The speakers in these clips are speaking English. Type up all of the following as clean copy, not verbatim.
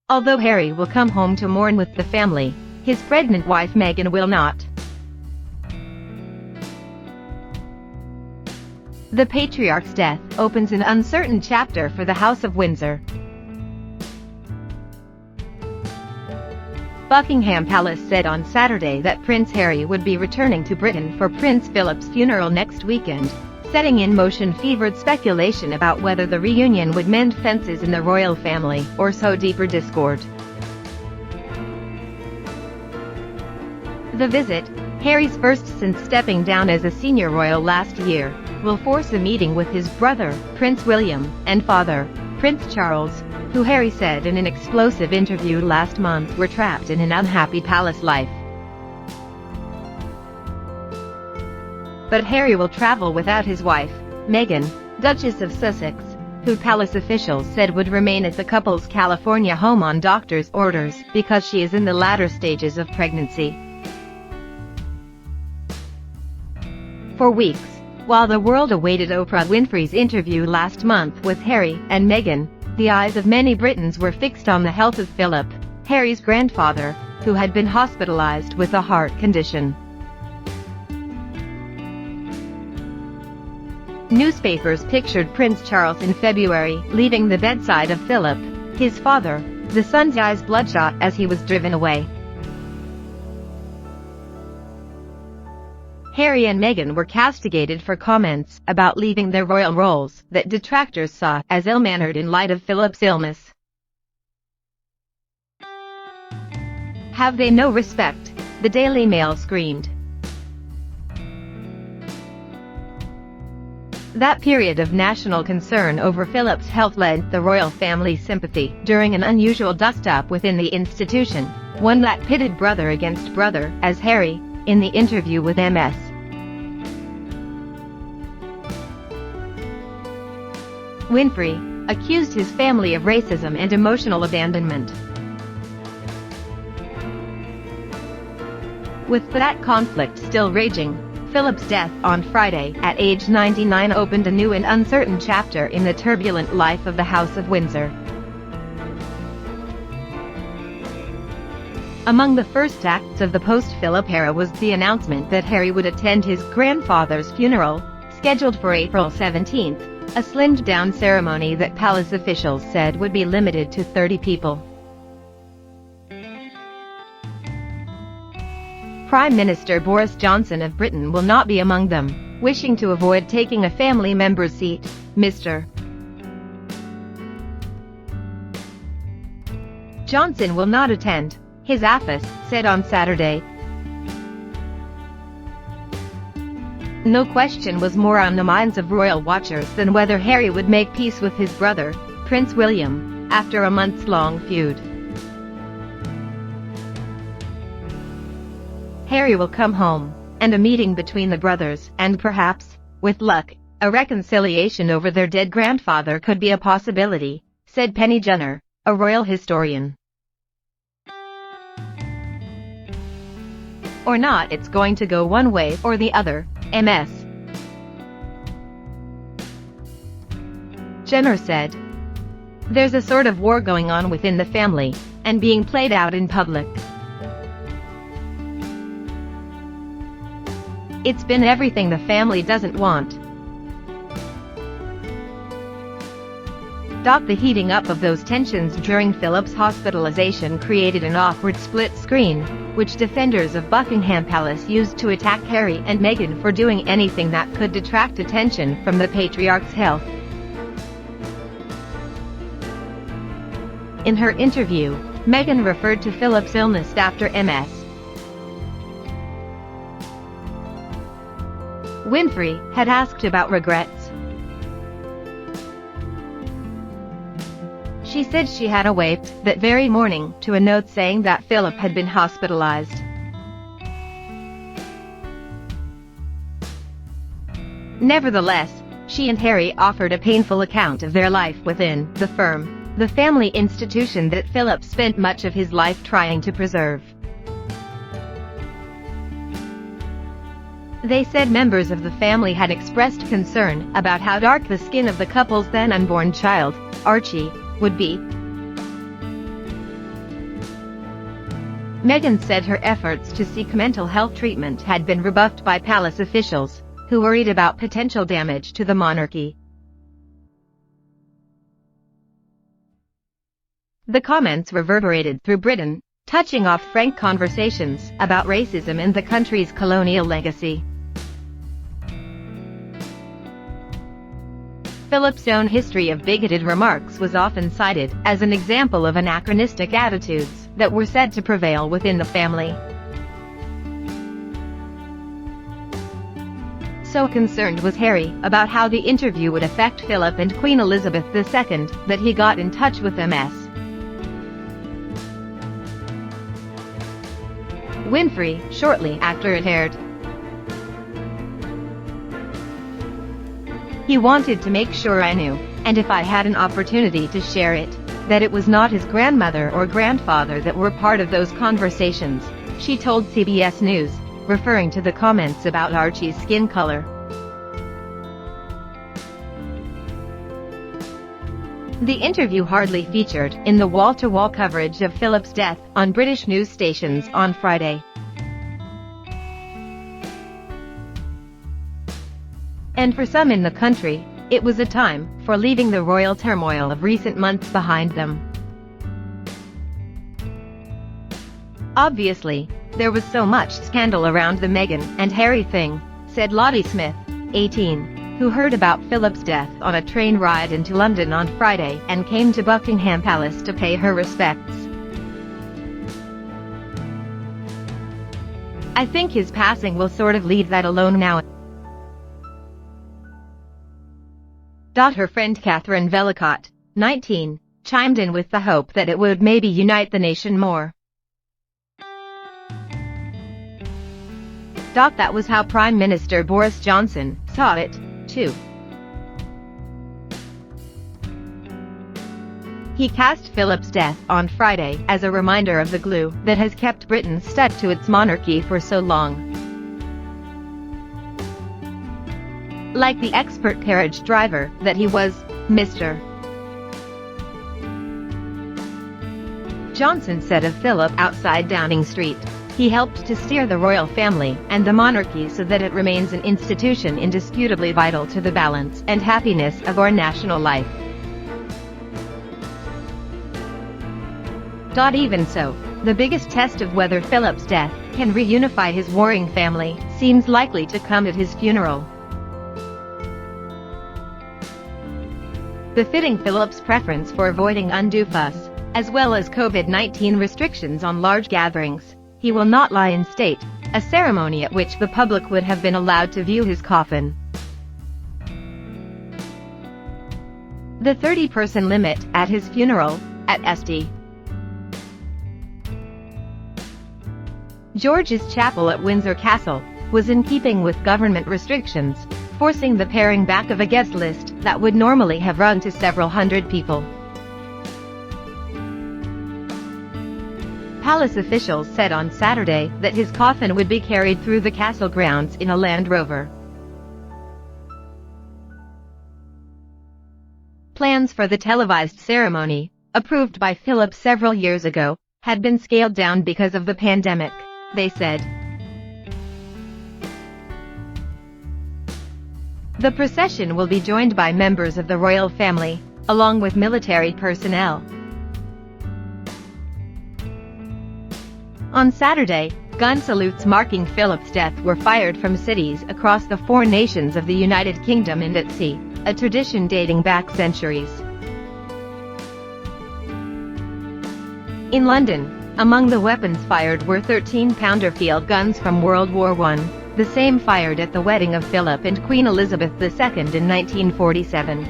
Although Harry will come home to mourn with the family, his pregnant wife Meghan will not. The patriarch's death opens an uncertain chapter for the House of Windsor. Buckingham Palace said on Saturday that Prince Harry would be returning to Britain for Prince Philip's funeral next weekend, setting in motion fevered speculation about whether the reunion would mend fences in the royal family or sow deeper discord. The visit, Harry's first since stepping down as a senior royal last year, will force a meeting with his brother, Prince William, and father, Prince Charles, who Harry said in an explosive interview last month were trapped in an unhappy palace life. But Harry will travel without his wife, Meghan, Duchess of Sussex, who palace officials said would remain at the couple's California home on doctor's orders because she is in the latter stages of pregnancy. For weeks, while the world awaited Oprah Winfrey's interview last month with Harry and Meghan, the eyes of many Britons were fixed on the health of Philip, Harry's grandfather, who had been hospitalized with a heart condition. Newspapers pictured Prince Charles in February leaving the bedside of Philip, his father, the son's eyes bloodshot as he was driven away. Harry and Meghan were castigated for comments about leaving their royal roles that detractors saw as ill-mannered in light of Philip's illness. "Have they no respect?" the Daily Mail screamed. That period of national concern over Philip's health led the royal family's sympathy during an unusual dust-up within the institution, one that pitted brother against brother, as Harry, in the interview with MS. Winfrey accused his family of racism and emotional abandonment. With that conflict still raging, Philip's death on Friday at age 99 opened a new and uncertain chapter in the turbulent life of the House of Windsor. Among the first acts of the post-Philip era was the announcement that Harry would attend his grandfather's funeral, scheduled for April 17, a slimmed-down ceremony that palace officials said would be limited to 30 people. Prime Minister Boris Johnson of Britain will not be among them, wishing to avoid taking a family member's seat. Mr. Johnson will not attend, his office said on Saturday. No question was more on the minds of royal watchers than whether Harry would make peace with his brother, Prince William, after a months-long feud. Harry will come home, and a meeting between the brothers, and perhaps, with luck, a reconciliation over their dead grandfather could be a possibility, said Penny Junor, a royal historian. Or not, it's going to go one way or the other, MS. Junor said. There's a sort of war going on within the family, and being played out in public. It's been everything the family doesn't want. The heating up of those tensions during Philip's hospitalization created an awkward split screen, which defenders of Buckingham Palace used to attack Harry and Meghan for doing anything that could detract attention from the patriarch's health. In her interview, Meghan referred to Philip's illness after MS. Winfrey had asked about regrets. She said she had awaked that very morning to a note saying that Philip had been hospitalized. Nevertheless, she and Harry offered a painful account of their life within the firm, the family institution that Philip spent much of his life trying to preserve. They said members of the family had expressed concern about how dark the skin of the couple's then unborn child, Archie, would be. Meghan said her efforts to seek mental health treatment had been rebuffed by palace officials, who worried about potential damage to the monarchy. The comments reverberated through Britain, touching off frank conversations about racism and the country's colonial legacy. Philip's own history of bigoted remarks was often cited as an example of anachronistic attitudes that were said to prevail within the family. So concerned was Harry about how the interview would affect Philip and Queen Elizabeth II that he got in touch with Ms. Winfrey shortly after it aired. He wanted to make sure I knew, and if I had an opportunity to share it, that it was not his grandmother or grandfather that were part of those conversations, she told CBS News, referring to the comments about Archie's skin color. The interview hardly featured in the wall-to-wall coverage of Philip's death on British news stations on Friday. And for some in the country, it was a time for leaving the royal turmoil of recent months behind them. Obviously, there was so much scandal around the Meghan and Harry thing, said Lottie Smith, 18, who heard about Philip's death on a train ride into London on Friday and came to Buckingham Palace to pay her respects. I think his passing will sort of leave that alone now. Her friend Catherine Vellicott, 19, chimed in with the hope that it would maybe unite the nation more. That was how Prime Minister Boris Johnson saw it, too. He cast Philip's death on Friday as a reminder of the glue that has kept Britain stuck to its monarchy for so long. Like the expert carriage driver that he was, Mr. Johnson said of Philip outside Downing Street, he helped to steer the royal family and the monarchy so that it remains an institution indisputably vital to the balance and happiness of our national life. Even so, the biggest test of whether Philip's death can reunify his warring family seems likely to come at his funeral. Befitting Philip's preference for avoiding undue fuss, as well as COVID-19 restrictions on large gatherings, he will not lie in state, a ceremony at which the public would have been allowed to view his coffin. The 30-person limit at his funeral, at St. George's Chapel at Windsor Castle, was in keeping with government restrictions, forcing the paring back of a guest list that would normally have run to several hundred people. Palace officials said on Saturday that his coffin would be carried through the castle grounds in a Land Rover. Plans for the televised ceremony, approved by Philip several years ago, had been scaled down because of the pandemic, they said. The procession will be joined by members of the royal family, along with military personnel. On Saturday, gun salutes marking Philip's death were fired from cities across the four nations of the United Kingdom and at sea, a tradition dating back centuries. In London, among the weapons fired were 13-pounder field guns from World War I, the same fired at the wedding of Philip and Queen Elizabeth II in 1947.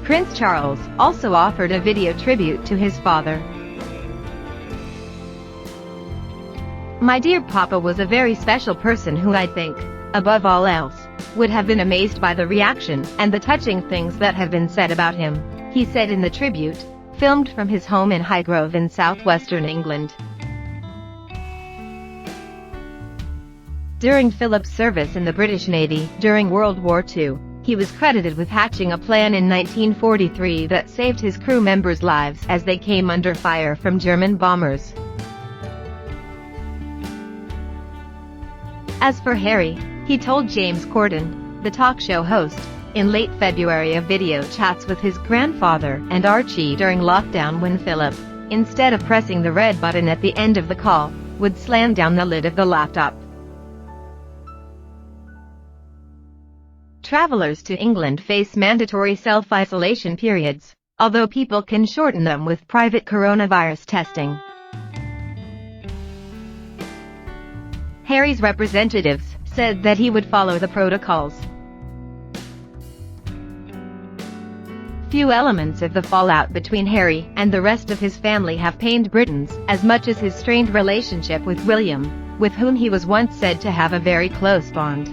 Prince Charles also offered a video tribute to his father. My dear Papa was a very special person who I think, above all else, would have been amazed by the reaction and the touching things that have been said about him, he said in the tribute, filmed from his home in Highgrove in southwestern England. During Philip's service in the British Navy during World War II, He was credited with hatching a plan in 1943 that saved his crew members' lives as they came under fire from German bombers. As for Harry, he told James Corden, the talk show host, in late February of video chats with his grandfather and Archie during lockdown when Philip, instead of pressing the red button at the end of the call, would slam down the lid of the laptop. Travelers to England face mandatory self-isolation periods, although people can shorten them with private coronavirus testing. Harry's representatives said that he would follow the protocols. Few elements of the fallout between Harry and the rest of his family have pained Britons as much as his strained relationship with William, with whom he was once said to have a very close bond.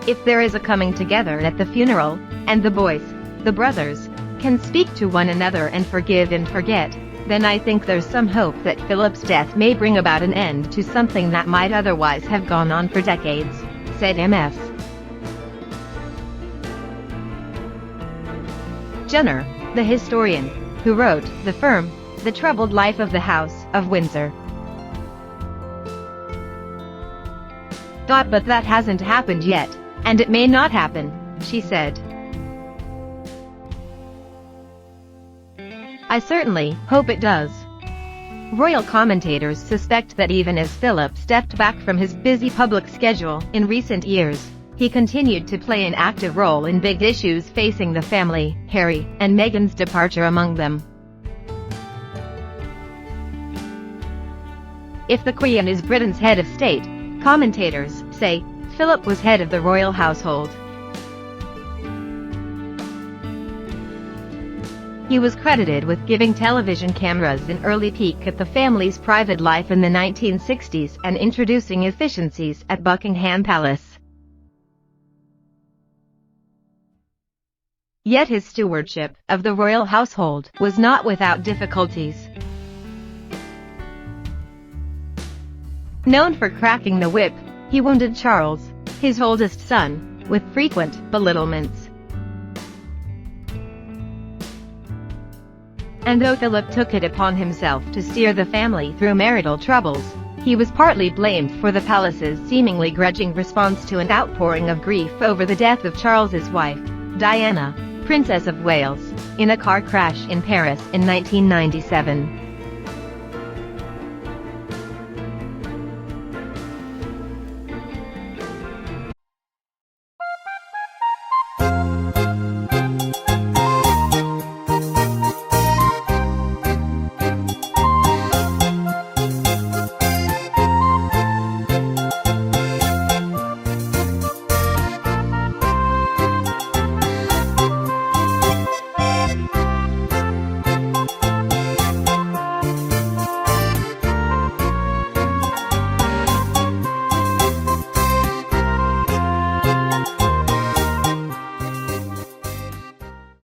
If there is a coming together at the funeral, and the boys, the brothers, can speak to one another and forgive and forget, then I think there's some hope that Philip's death may bring about an end to something that might otherwise have gone on for decades, said MS. Jenner, the historian, who wrote The Firm, The Troubled Life of the House of Windsor. But that hasn't happened yet, and it may not happen, she said. I certainly hope it does. Royal commentators suspect that even as Philip stepped back from his busy public schedule in recent years, he continued to play an active role in big issues facing the family, Harry and Meghan's departure among them. If the Queen is Britain's head of state, commentators say, Philip was head of the royal household. He was credited with giving television cameras an early peek at the family's private life in the 1960s and introducing efficiencies at Buckingham Palace. Yet his stewardship of the royal household was not without difficulties. Known for cracking the whip, he wounded Charles, his oldest son, with frequent belittlements. And though Philip took it upon himself to steer the family through marital troubles, he was partly blamed for the palace's seemingly grudging response to an outpouring of grief over the death of Charles's wife, Diana, Princess of Wales, in a car crash in Paris in 1997.